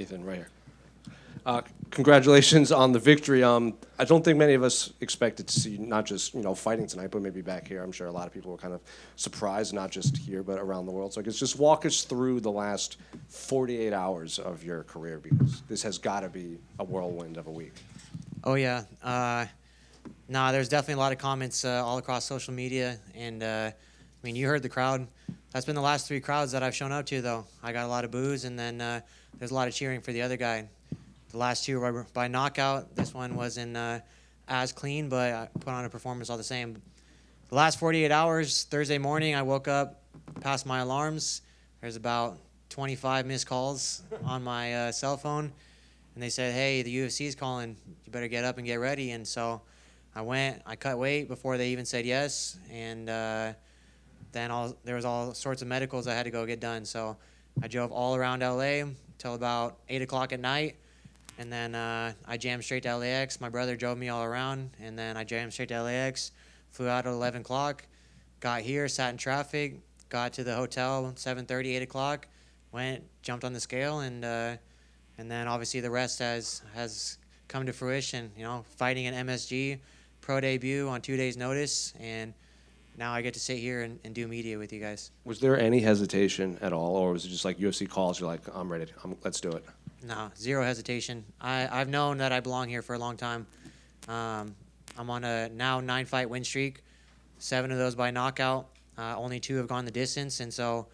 Ethyn, right here. Congratulations on the victory. I don't think many of us expected to see not just fighting tonight, but maybe back here. I'm sure a lot of people were kind of surprised, not just here but around the world. So I guess just walk us through the last 48 hours of your career, because this has got to be a whirlwind of a week. Oh yeah, there's definitely a lot of comments all across social media, and I mean, you heard the crowd. That's been the last 3 crowds that I've shown up to, though. I got a lot of boos, and then there's a lot of cheering for the other guy. The last 2 were by knockout. This one wasn't as clean, but I put on a performance all the same. The last 48 hours, Thursday morning, I woke up past my alarms. There's about 25 missed calls on my cell phone, and they said, hey, the UFC is calling. You better get up and get ready. And so I went. I cut weight before they even said yes, and then there was all sorts of medicals I had to go get done. So I drove all around LA till about 8 o'clock at night, and then I jammed straight to LAX. My brother drove me all around, and then I jammed straight to LAX, flew out at 11 o'clock, got here, sat in traffic, got to the hotel 7:30, 8 o'clock, went, jumped on the scale, and then obviously the rest has come to fruition. Fighting an MSG pro debut on 2 days' notice, and now I get to sit here and do media with you guys. Was there any hesitation at all, or was it just like UFC calls, you're like, I'm ready, let's do it? No, zero hesitation. I've known that I belong here for a long time. I'm on a now 9-fight win streak, 7 of those by knockout. Only 2 have gone the distance, and so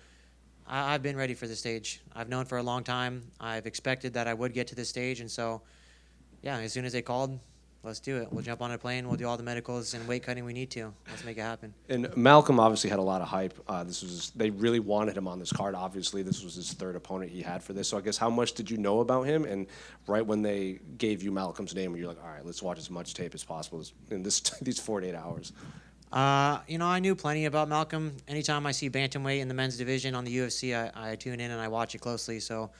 I've been ready for the stage. I've known for a long time. I've expected that I would get to this stage, and so, yeah, as soon as they called, let's do it. We'll jump on a plane. We'll do all the medicals and weight cutting we need to. Let's make it happen. And Malcolm obviously had a lot of hype. They really wanted him on this card. Obviously, this was his 3rd opponent he had for this. So I guess how much did you know about him? And right when they gave you Malcolm's name, you're like, all right, let's watch as much tape as possible in these 48 hours. I knew plenty about Malcolm. Anytime I see bantamweight in the men's division on the UFC, I tune in and I watch it closely. So,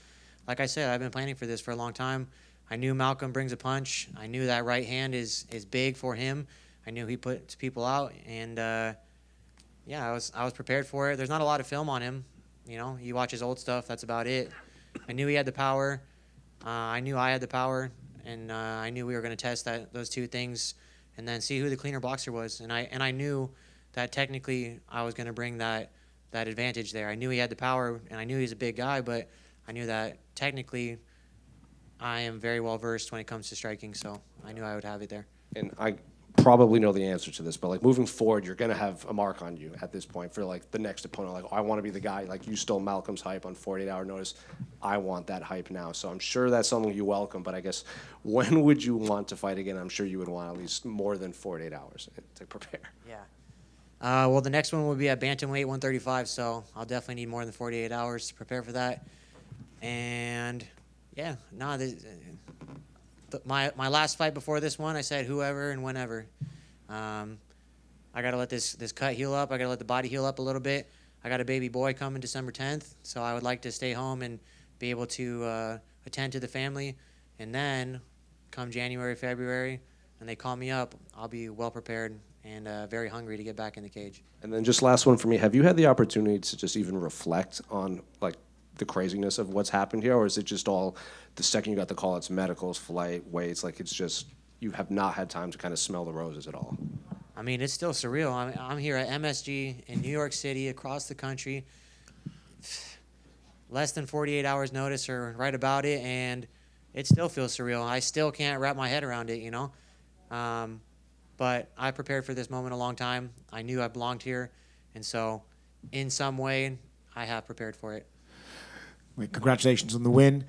like I said, I've been planning for this for a long time. I knew Malcolm brings a punch. I knew that right hand is big for him. I knew he puts people out, and I was prepared for it. There's not a lot of film on him. You watch his old stuff. That's about it. I knew he had the power. I knew I had the power, and I knew we were going to test those 2 things, and then see who the cleaner boxer was. And I knew that technically I was going to bring that advantage there. I knew he had the power, and I knew he was a big guy, but I knew that technically I am very well versed when it comes to striking, so I knew I would have it there. And I probably know the answer to this, but like moving forward, you're gonna have a mark on you at this point for like the next opponent. Like, I want to be the guy. Like, you stole Malcolm's hype on 48-hour notice. I want that hype now. So I'm sure that's something you welcome. But I guess when would you want to fight again? I'm sure you would want at least more than 48 hours to prepare. Yeah. Well, the next one will be at bantamweight 135, so I'll definitely need more than 48 hours to prepare for that. And yeah, my last fight before this one, I said whoever and whenever. I got to let this cut heal up. I got to let the body heal up a little bit. I got a baby boy coming December 10th, so I would like to stay home and be able to attend to the family. And then come January, February, and they call me up, I'll be well prepared and very hungry to get back in the cage. And then just last one for me. Have you had the opportunity to just even reflect on like the craziness of what's happened here, or is it just all the second you got the call, it's medicals, flight, weights, like it's just you have not had time to kind of smell the roses at all? I mean, it's still surreal. I'm here at MSG in New York City, across the country, less than 48 hours notice or right about it, and it still feels surreal. I still can't wrap my head around it, But I prepared for this moment a long time. I knew I belonged here, and so in some way, I have prepared for it. Congratulations on the win.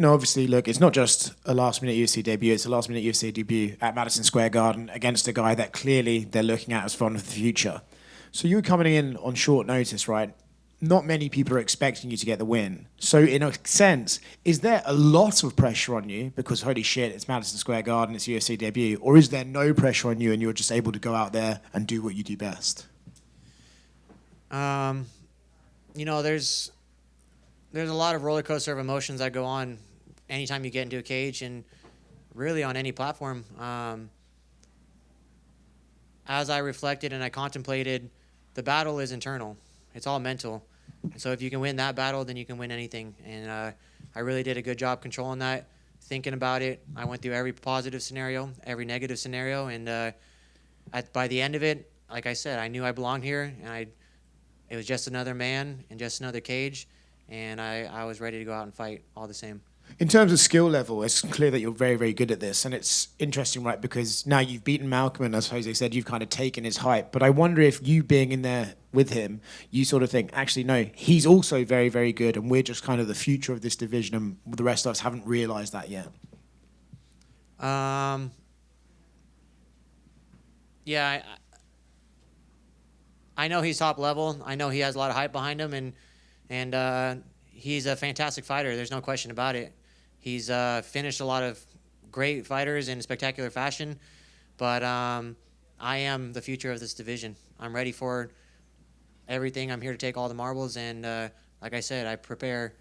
Obviously, look, it's not just a last-minute UFC debut. It's a last-minute UFC debut at Madison Square Garden against a guy that clearly they're looking at as fond of the future. So you're coming in on short notice, right? Not many people are expecting you to get the win. So in a sense, is there a lot of pressure on you because, holy shit, it's Madison Square Garden, it's UFC debut, or is there no pressure on you and you're just able to go out there and do what you do best? There's a lot of roller coaster of emotions that go on anytime you get into a cage and really on any platform. As I reflected and I contemplated, the battle is internal. It's all mental. And so if you can win that battle, then you can win anything. And I really did a good job controlling that, thinking about it. I went through every positive scenario, every negative scenario, and by the end of it, like I said, I knew I belonged here, and it was just another man and just another cage, and I was ready to go out and fight all the same. In terms of skill level, it's clear that you're very, very good at this. And it's interesting, right, because now you've beaten Malcolm, and as Jose said, you've kind of taken his hype. But I wonder if you being in there with him, you sort of think, actually, no, he's also very, very good, and we're just kind of the future of this division, and the rest of us haven't realized that yet. Yeah, I know he's top level. I know he has a lot of hype behind him, and he's a fantastic fighter. There's no question about it. He's finished a lot of great fighters in spectacular fashion, but I am the future of this division. I'm ready for everything. I'm here to take all the marbles, and like I said, I prepare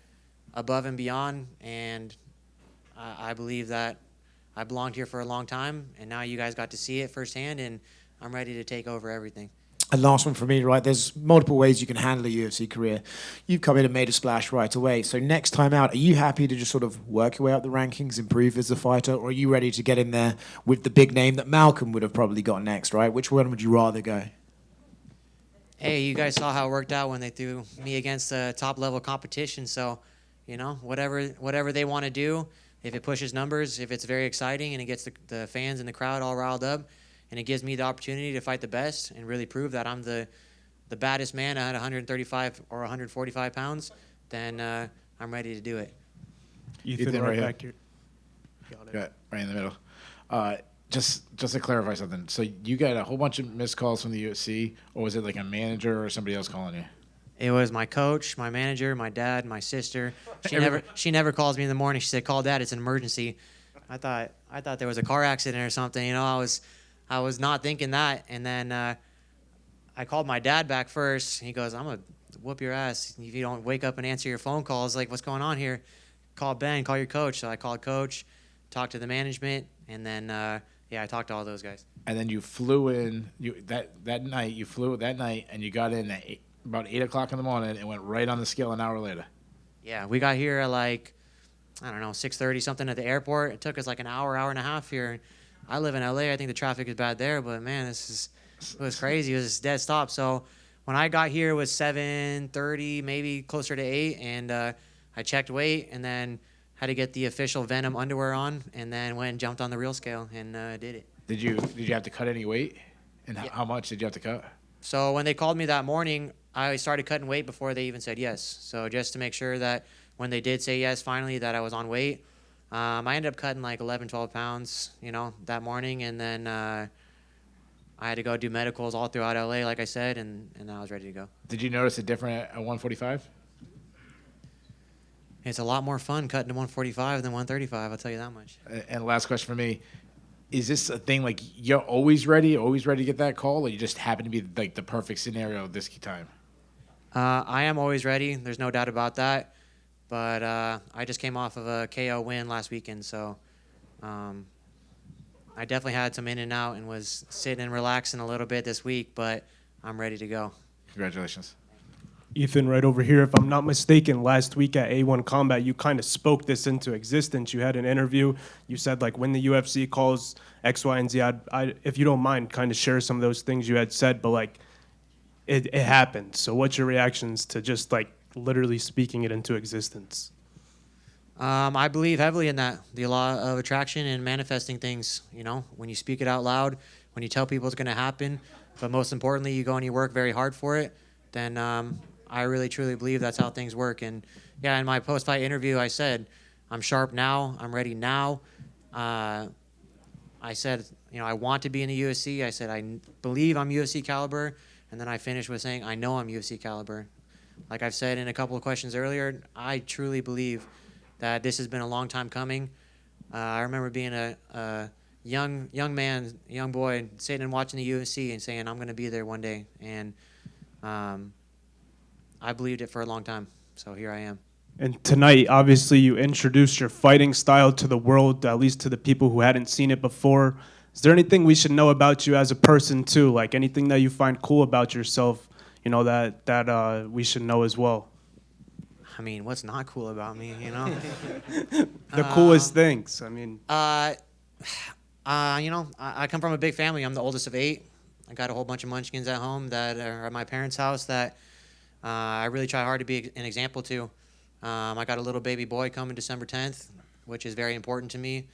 above and beyond, and I believe that I belonged here for a long time, and now you guys got to see it firsthand, and I'm ready to take over everything. And last one for me, right? There's multiple ways you can handle a UFC career. You've come in and made a splash right away. So next time out, are you happy to just sort of work your way up the rankings, improve as a fighter, or are you ready to get in there with the big name that Malcolm would have probably got next, right? Which one would you rather go? Hey, you guys saw how it worked out when they threw me against top-level competition. So, you know, whatever they want to do, if it pushes numbers, if it's very exciting and it gets the fans and the crowd all riled up, and it gives me the opportunity to fight the best and really prove that I'm the baddest man at 135 or 145 pounds, then I'm ready to do it. Ethyn right back here. Got it. Right in the middle. Just to clarify something. So you got a whole bunch of missed calls from the UFC, or was it like a manager or somebody else calling you? It was my coach, my manager, my dad, my sister. She never calls me in the morning. She said, "Call Dad. It's an emergency." I thought there was a car accident or something. You know, I was not thinking that. And then I called my dad back first. He goes, "I'm gonna whoop your ass if you don't wake up and answer your phone calls. Like, what's going on here? Call Ben. Call your coach." So I called coach, talked to the management, and then I talked to all those guys. And then you flew in. You flew that night, and you got in at about 8 o'clock in the morning, and went right on the scale an hour later. Yeah, we got here at like, I don't know, 6:30 something at the airport. It took us like an hour and a half here. I live in LA. I think the traffic is bad there, but man, it was crazy. It was a dead stop. So when I got here, it was 7:30, maybe closer to 8, and I checked weight, and then had to get the official Venom underwear on, and then went and jumped on the real scale and did it. Did you have to cut any weight? And how much did you have to cut? So when they called me that morning, I started cutting weight before they even said yes. So just to make sure that when they did say yes, finally, that I was on weight, I ended up cutting like 11, 12 pounds, you know, that morning. And then I had to go do medicals all throughout LA, like I said, and I was ready to go. Did you notice a difference at 145? It's a lot more fun cutting to 145 than 135, I'll tell you that much. And last question for me. Is this a thing like you're always ready to get that call, or you just happen to be like the perfect scenario this time? I am always ready. There's no doubt about that. But I just came off of a KO win last weekend, so I definitely had some in and out and was sitting and relaxing a little bit this week, but I'm ready to go. Congratulations. Ethyn, right over here. If I'm not mistaken, last week at A1 Combat, you kind of spoke this into existence. You had an interview. You said, like, when the UFC calls X, Y, and Z, if you don't mind, kind of share some of those things you had said, but, like, it happened. So what's your reactions to just, like, literally speaking it into existence? I believe heavily in that, the law of attraction and manifesting things. You know, when you speak it out loud, when you tell people it's going to happen, but most importantly, you go and you work very hard for it, then I really, truly believe that's how things work. And, yeah, in my post-fight interview, I said, I'm sharp now. I'm ready now. I said, you know, I want to be in the UFC. I said, I believe I'm UFC caliber. And then I finished with saying, I know I'm UFC caliber. Like I've said in a couple of questions earlier, I truly believe that this has been a long time coming. I remember being a young man, young boy, sitting and watching the UFC and saying, I'm going to be there one day. And I believed it for a long time, so here I am. And tonight, obviously, you introduced your fighting style to the world, at least to the people who hadn't seen it before. Is there anything we should know about you as a person, too? Like anything that you find cool about yourself, you know, that we should know as well? I mean, what's not cool about me, you know? The coolest things. I mean, You know, I come from a big family. I'm the oldest of 8. I got a whole bunch of munchkins at home that are at my parents' house that I really try hard to be an example to. I got a little baby boy coming December 10th, which is very important to me.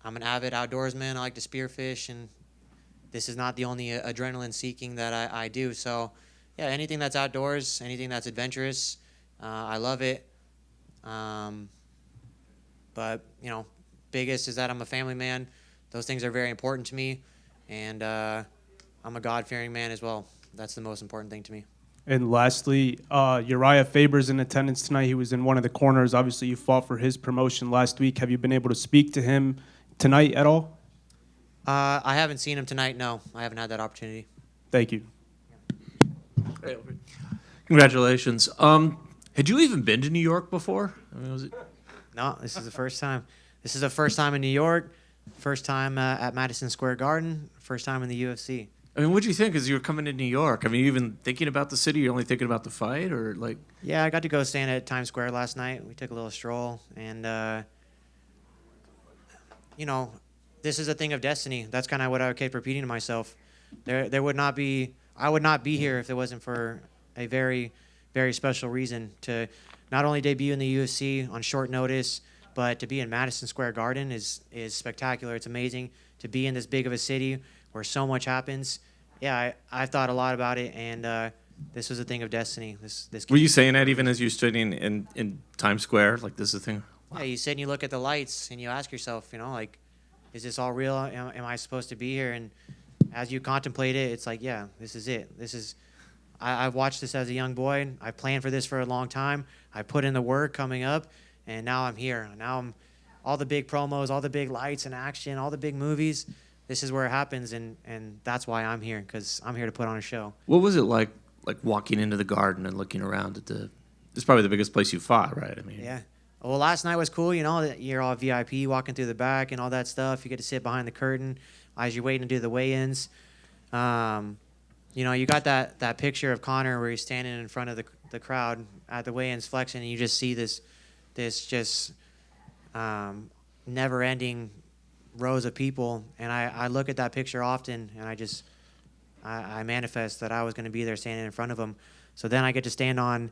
I'm an avid outdoorsman. I like to spearfish, and this is not the only adrenaline seeking that I do. So, yeah, anything that's outdoors, anything that's adventurous, I love it. But, you know, biggest is that I'm a family man. Those things are very important to me, and I'm a God-fearing man as well. That's the most important thing to me. and lastly, Uriah Faber's in attendance tonight. He was in one of the corners. Obviously, you fought for his promotion last week. Have you been able to speak to him tonight at all? I haven't seen him tonight, no. I haven't had that opportunity. Thank you. Congratulations. Had you even been to New York before? I mean, was it? No, this is the first time. This is the first time in New York, first time at Madison Square Garden, first time in the UFC. I mean, what do you think as you were coming to New York? I mean, you even thinking about the city? You're only thinking about the fight, or like? Yeah, I got to go stand at Times Square last night. We took a little stroll, and you know, this is a thing of destiny. That's kind of what I kept repeating to myself. There would not be. I would not be here if it wasn't for a very, very special reason to not only debut in the UFC on short notice, but to be in Madison Square Garden is spectacular. It's amazing to be in this big of a city where so much happens. Yeah, I've thought a lot about it, and this was a thing of destiny. This Were you saying that even as you stood in Times Square? Like, this is a thing? Yeah, you sit and you look at the lights and you ask yourself, you know, like, is this all real? Am I supposed to be here? And as you contemplate it, it's like, yeah, this is it. I've watched this as a young boy. I planned for this for a long time. I put in the work coming up, and now I'm here. Now I'm all the big promos, all the big lights and action, all the big movies. This is where it happens, and that's why I'm here, because I'm here to put on a show. What was it like walking into the garden and looking around at the? It's probably the biggest place you fought, right? I mean, Yeah. Well, last night was cool. You know, that you're all VIP, walking through the back and all that stuff. You get to sit behind the curtain as you're waiting to do the weigh-ins. You know, you got that picture of Connor where he's standing in front of the crowd at the weigh-ins flexing, and you just see this just never-ending rows of people. And I look at that picture often, and I manifest that I was going to be there standing in front of him. So then I get to stand on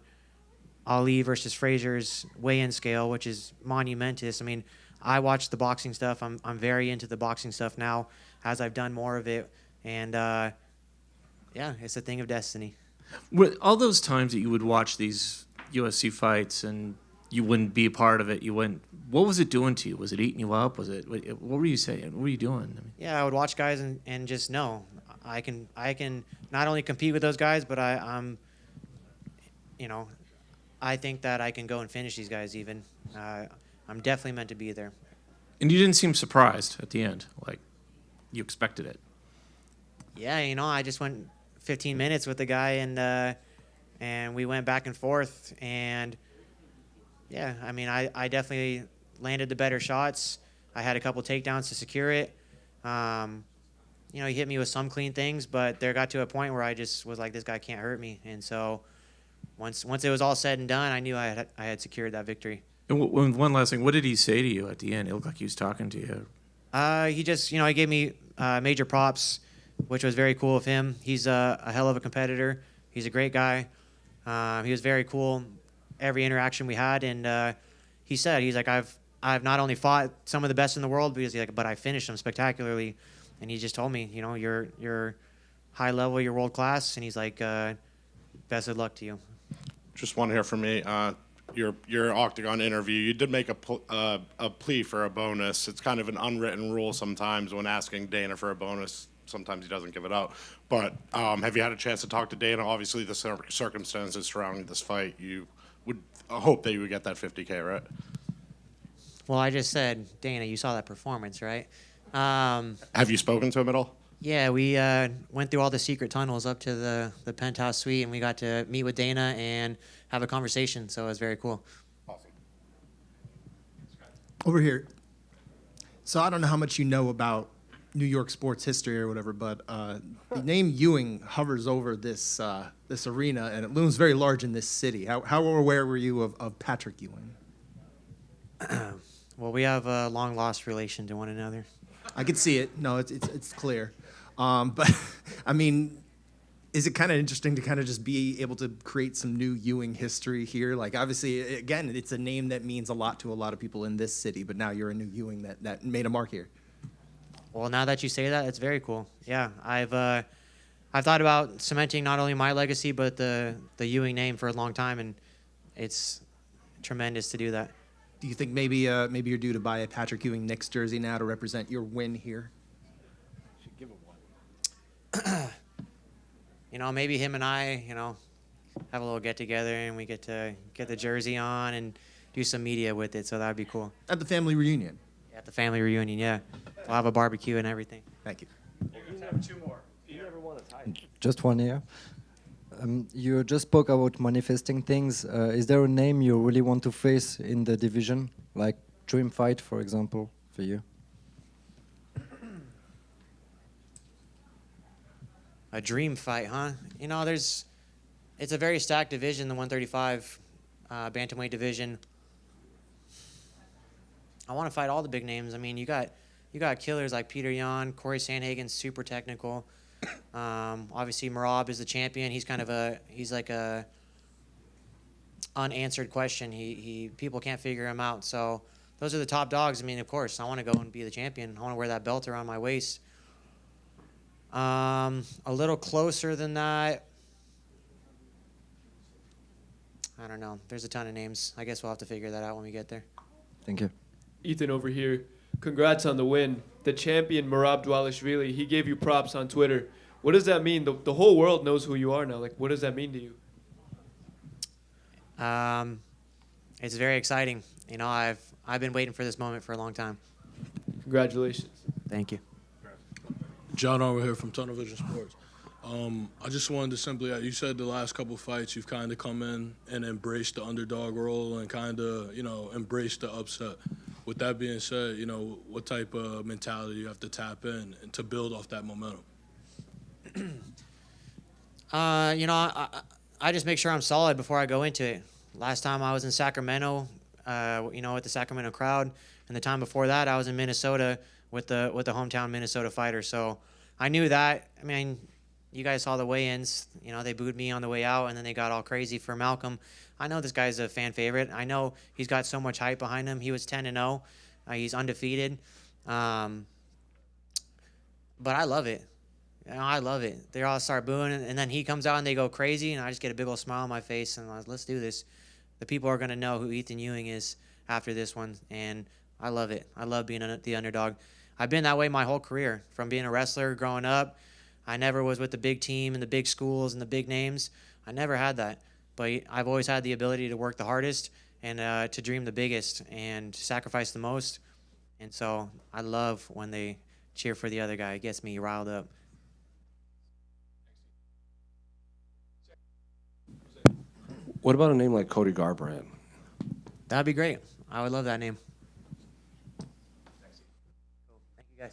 Ali versus Frazier's weigh-in scale, which is monumentous. I mean, I watch the boxing stuff. I'm very into the boxing stuff now as I've done more of it. And, yeah, it's a thing of destiny. all those times that you would watch these UFC fights and you wouldn't be a part of it, you wouldn't. What was it doing to you? Was it eating you up? Was it? What were you saying? What were you doing? I mean, Yeah, I would watch guys and just know I can not only compete with those guys, but I'm, you know, I think that I can go and finish these guys even. I'm definitely meant to be there. and you didn't seem surprised at the end, like you expected it. Yeah, you know, I just went 15 minutes with the guy, and we went back and forth, and yeah, I mean, I definitely landed the better shots. I had a couple takedowns to secure it. You know, he hit me with some clean things, but there got to a point where I just was like, this guy can't hurt me, and so once it was all said and done, I knew I had secured that victory. And one last thing, what did he say to you at the end? It looked like he was talking to you. He just, you know, he gave me major props, which was very cool of him. He's a hell of a competitor. He's a great guy. He was very cool every interaction we had, and he said, he's like, I've not only fought some of the best in the world, but I finished them spectacularly. And he just told me, you know, you're high level, you're world class, and he's like, best of luck to you. Just want to hear from me. Your Octagon interview, you did make a plea for a bonus. It's kind of an unwritten rule sometimes when asking Dana for a bonus. Sometimes he doesn't give it out. But have you had a chance to talk to Dana? Obviously, the circumstances surrounding this fight, you would hope that you would get that $50K, right? Well, I just said, Dana, you saw that performance, right? Have you spoken to him at all? Yeah, we went through all the secret tunnels up to the penthouse suite, and we got to meet with Dana and have a conversation, so it was very cool. Awesome. Over here. So I don't know how much you know about New York sports history or whatever, but the name Ewing hovers over this this arena, and it looms very large in this city. How aware were you of Patrick Ewing? Well, we have a long lost relation to one another. I could see it. No, it's clear. But I mean, is it kind of interesting to kind of just be able to create some new Ewing history here? Like, obviously, again, it's a name that means a lot to a lot of people in this city, but now you're a new Ewing that made a mark here. Well, now that you say that, it's very cool. Yeah, I've thought about cementing not only my legacy but the Ewing name for a long time, and it's tremendous to do that. Do you think maybe you're due to buy a Patrick Ewing Knicks jersey now to represent your win here? You know, maybe him and I, have a little get together and we get to get the jersey on and do some media with it. So that'd be cool. At the family reunion. At the family reunion, yeah. We'll have a barbecue and everything. Thank you. Just one here. You just spoke about manifesting things. Is there a name you really want to face in the division, like Dream Fight, for example, for you? A dream fight, huh? It's a very stacked division, the 135 bantamweight division. I want to fight all the big names. I mean, you got killers like Peter Yan, Corey Sandhagen's super technical. Obviously, Merab is the champion. He's like a unanswered question. People can't figure him out. So those are the top dogs. I mean, of course, I want to go and be the champion. I want to wear that belt around my waist. A little closer than that, I don't know. There's a ton of names. I guess we'll have to figure that out when we get there. Thank you. Ethan over here. Congrats on the win. The champion, Merab Dvalishvili, he gave you props on Twitter. What does that mean? The whole world knows who you are now. Like, what does that mean to you? It's very exciting. I've been waiting for this moment for a long time. Congratulations. Thank you. John over here from Tunnel Vision Sports. I just wanted to simply, you said the last couple fights you've kind of come in and embraced the underdog role and kind of, embraced the upset. With that being said, what type of mentality you have to tap in and to build off that momentum? I just make sure I'm solid before I go into it. Last time I was in Sacramento, with the Sacramento crowd, and the time before that I was in Minnesota with the hometown Minnesota fighter. So I knew that. I mean, you guys saw the weigh-ins. They booed me on the way out, and then they got all crazy for Malcolm. I know this guy's a fan favorite. I know he's got so much hype behind him. He was 10-0. He's undefeated. But I love it. I love it. They all start booing, and then he comes out and they go crazy, and I just get a big old smile on my face, and I'm like, let's do this. The people are going to know who Ethyn Ewing is after this one, and I love it. I love being the underdog. I've been that way my whole career, from being a wrestler growing up. I never was with the big team and the big schools and the big names. I never had that. But I've always had the ability to work the hardest and to dream the biggest and sacrifice the most. And so I love when they cheer for the other guy. It gets me riled up. What about a name like Cody Garbrandt? That'd be great. I would love that name. Thank you, guys.